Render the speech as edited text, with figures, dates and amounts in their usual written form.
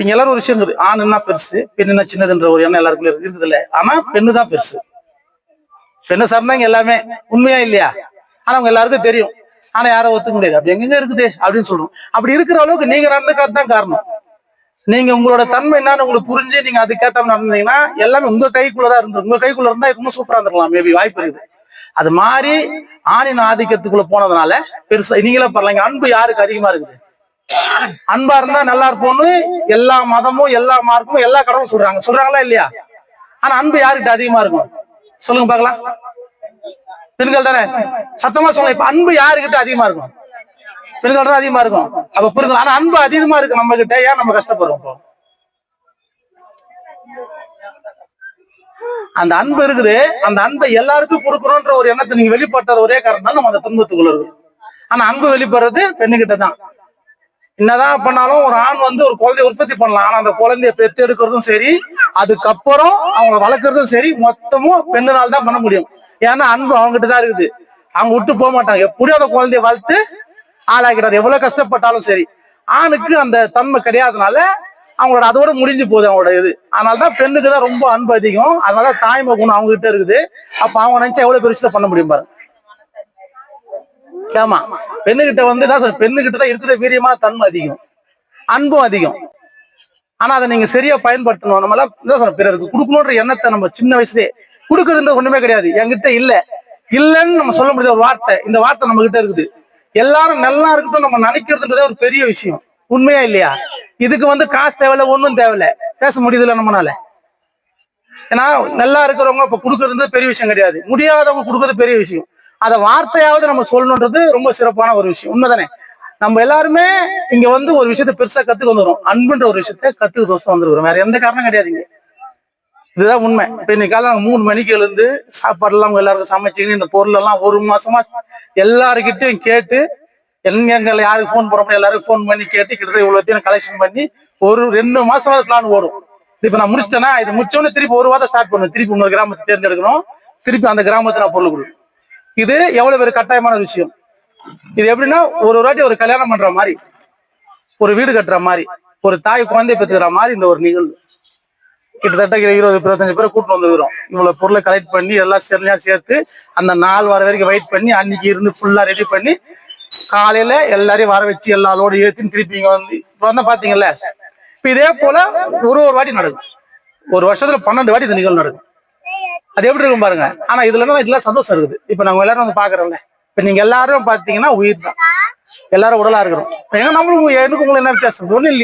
இங்க எல்லாரும் ஒரு விஷயம் இருக்குது, ஆண் என்ன பெருசு பெண் என்ன சின்னதுன்ற ஒரு எண்ணம் எல்லாருக்குள்ள இருக்குது இல்ல. ஆனா பெண்ணு தான் பெருசு, பெண்ணை சார்ந்தாங்க எல்லாமே. உண்மையா இல்லையா? ஆனா அவங்க எல்லாருக்கும் தெரியும். ஆனா யாரும் ஒத்துக்க முடியாது. அப்படி எங்க இருக்குது அப்படின்னு சொல்றோம். அப்படி இருக்கிற அளவுக்கு நீங்க நடந்துக்காது தான் காரணம். நீங்க உங்களோட தன்மை என்னன்னு உங்களுக்கு புரிஞ்சு நீங்க அதுக்கேற்ற நடந்தீங்கன்னா எல்லாமே உங்க கைக்குள்ளதான் இருந்து, உங்க கைக்குள்ள இருந்தா இன்னும் சூப்பரா இருந்திருக்கலாம். மேபி வாய்ப்பு இருக்குது. அது மாதிரி ஆணின் ஆதிக்கத்துக்குள்ள போனதுனால பெருசா நீங்களே பாருங்க, அன்பு யாருக்கு அதிகமா இருக்குது? அன்பா இருந்தா நல்லா இருப்போம்னு எல்லா மதமும் எல்லா மார்க்கும் எல்லா கடவுளும் சொல்றாங்களா இல்லையா? ஆனா அன்பு யாருக்கிட்ட அதிகமா இருக்கும் சொல்லுங்க பாக்கலாம். பெண்கள் தானே. சத்தமா சொல்லுங்க, இப்ப அன்பு யாருக்கிட்ட அதிகமா இருக்கும்? பெண்கள் தான் அதிகமா இருக்கும். அப்ப புரியுது. ஆனா அன்பு அதிகமா இருக்கு நம்ம கிட்ட, ஏன் நம்ம கஷ்டப்படுறோம்? இப்போ அந்த அன்பு இருக்குது, அந்த அன்பை எல்லாருக்கும் கொடுக்கணும்ன்ற ஒரு எண்ணத்தை நீங்க வெளிப்படுத்தாத ஒரே காரணம் தான் நம்ம அந்த துன்பத்துக்குள்ள இருக்கு. ஆனா அன்பு வெளிப்படுறது பெண்ணுகிட்ட தான். என்னதான் பண்ணாலும் ஒரு ஆண் ஒரு குழந்தைய உற்பத்தி பண்ணலாம், ஆனா அந்த குழந்தைய பெற்று எடுக்கிறதும் சரி, அதுக்கப்புறம் அவங்க வளர்க்கறதும் சரி, மொத்தமும் பெண்ணுனால தான் பண்ண முடியும். ஏன்னா அன்பு அவங்ககிட்ட தான் இருக்குது. அவங்க விட்டு போக மாட்டாங்க. எப்படியும் அந்த குழந்தைய வளர்த்து ஆளாக்கிறது, எவ்வளவு கஷ்டப்பட்டாலும் சரி. ஆணுக்கு அந்த தன்மை கிடையாதுனால அவங்களோட அதோட முடிஞ்சு போகுது அவங்களோட இது. அதனாலதான் பெண்ணுக்கு தான் ரொம்ப அன்பு அதிகம். அதனாலதான் தாய்மை குணம் அவங்க கிட்ட இருக்குது. அப்ப அவங்க நினைச்சா எவ்வளவு பெருசா பண்ண முடியும் பாருங்க. ஆமா, பெண்ணுகிட்ட பெண்ணுகிட்ட தான் இருக்கிற வீரியமான தன்மை அதிகம், அன்பும் அதிகம். ஆனா அதை நீங்க சரியா பயன்படுத்தணும். நம்மளால பிறருக்கு கொடுக்கணுன்ற எண்ணத்தை நம்ம சின்ன வயசுலயே கொடுக்குறதுன்ற ஒண்ணுமே கிடையாது. என்கிட்ட இல்லைன்னு நம்ம சொல்ல முடியாத ஒரு வார்த்தை, இந்த வார்த்தை நம்ம கிட்ட இருக்குது. எல்லாரும் நல்லா இருக்கட்டும் நம்ம நினைக்கிறதுன்றதே ஒரு பெரிய விஷயம். உண்மையா இல்லையா? இதுக்கு காசு தேவையில்ல, ஒண்ணும் தேவையில்ல, பேச முடியுதுல்ல நம்மளால. ஏன்னா நல்லா இருக்கிறவங்க இப்ப கொடுக்கறது பெரிய விஷயம் கிடையாது, முடியாதவங்க கொடுக்கறது பெரிய விஷயம். அத வார்த்தையாவது நம்ம சொல்லணுன்றது ரொம்ப சிறப்பான ஒரு விஷயம். உண்மைதானே? நம்ம எல்லாருமே இங்க ஒரு விஷயத்த பெருசா கத்துக்க வந்துடும், அன்புன்ற ஒரு விஷயத்த கத்துக்க வந்துருக்கிறோம். வேற எந்த காரணம் கிடையாதுங்க. இதுதான் உண்மை. இப்ப இன்னைக்கு காலம் 3 மணிக்கு எழுந்து சாப்பாடு எல்லாம் எல்லாருக்கும் சமைச்சிங்கன்னு இந்த பொருள் எல்லாம் 1 மாசமா எல்லாருக்கிட்டையும் கேட்டு, எங்களை யாருக்கு போன் போறோம் எல்லாருக்கும் போன் பண்ணி கேட்டு கிட்டத்தட்ட இவ்வளவு கலெக்ஷன் பண்ணி ஒரு 2 மாசமா பிளான் ஓடும். இப்ப நான் முடிச்சிட்டேன்னா இது முடிச்சோன்னு திருப்பி ஒரு வாரம் ஸ்டார்ட் பண்ணுவேன். திருப்பி இன்னொரு கிராமத்தை தேர்ந்தெடுக்கணும், திருப்பி அந்த கிராமத்தை நான் பொருள் கொடுக்கணும். இது எவ்வளவு பெரிய கட்டாயமான விஷயம். இது எப்படின்னா ஒரு வாட்டி ஒரு கல்யாணம் பண்ற மாதிரி, ஒரு வீடு கட்டுற மாதிரி, ஒரு தாய் குழந்தை பெற்றுக்கிற மாதிரி இந்த ஒரு நிகழ்வு. கிட்டத்தட்ட 20-25 பேரை கூட்டு வந்துருக்கிறோம். இவ்வளவு பொருளை கலெக்ட் பண்ணி எல்லாம் சரியா சேர்த்து அந்த நாள் வர வரைக்கும் வெயிட் பண்ணி அன்னைக்கு இருந்து ஃபுல்லா ரெடி பண்ணி காலையில எல்லாரையும் வர வச்சு எல்லாரோட ஏற்றின்னு திருப்பி இங்க வந்து பாத்தீங்கல்ல. இப்ப இதே போல ஒரு வாட்டி நடக்கும். ஒரு வருஷத்துல 12 வாட்டி இந்த நிகழ்வு நடக்கும். அது எப்படி இருக்கும் பாருங்க. ஆனா இதெல்லாம் சந்தோஷம் இருக்குது. இப்ப நாங்க எல்லாரும் பாக்குறோம்ல, இப்ப நீங்க எல்லாரும் பாத்தீங்கன்னா உயிர் தான், எல்லாரும் உடலா இருக்கிறோம். ஏன்னா நம்மளும் எனக்கு உங்களை என்ன வித்தியாசம் ஒண்ணு இல்லை.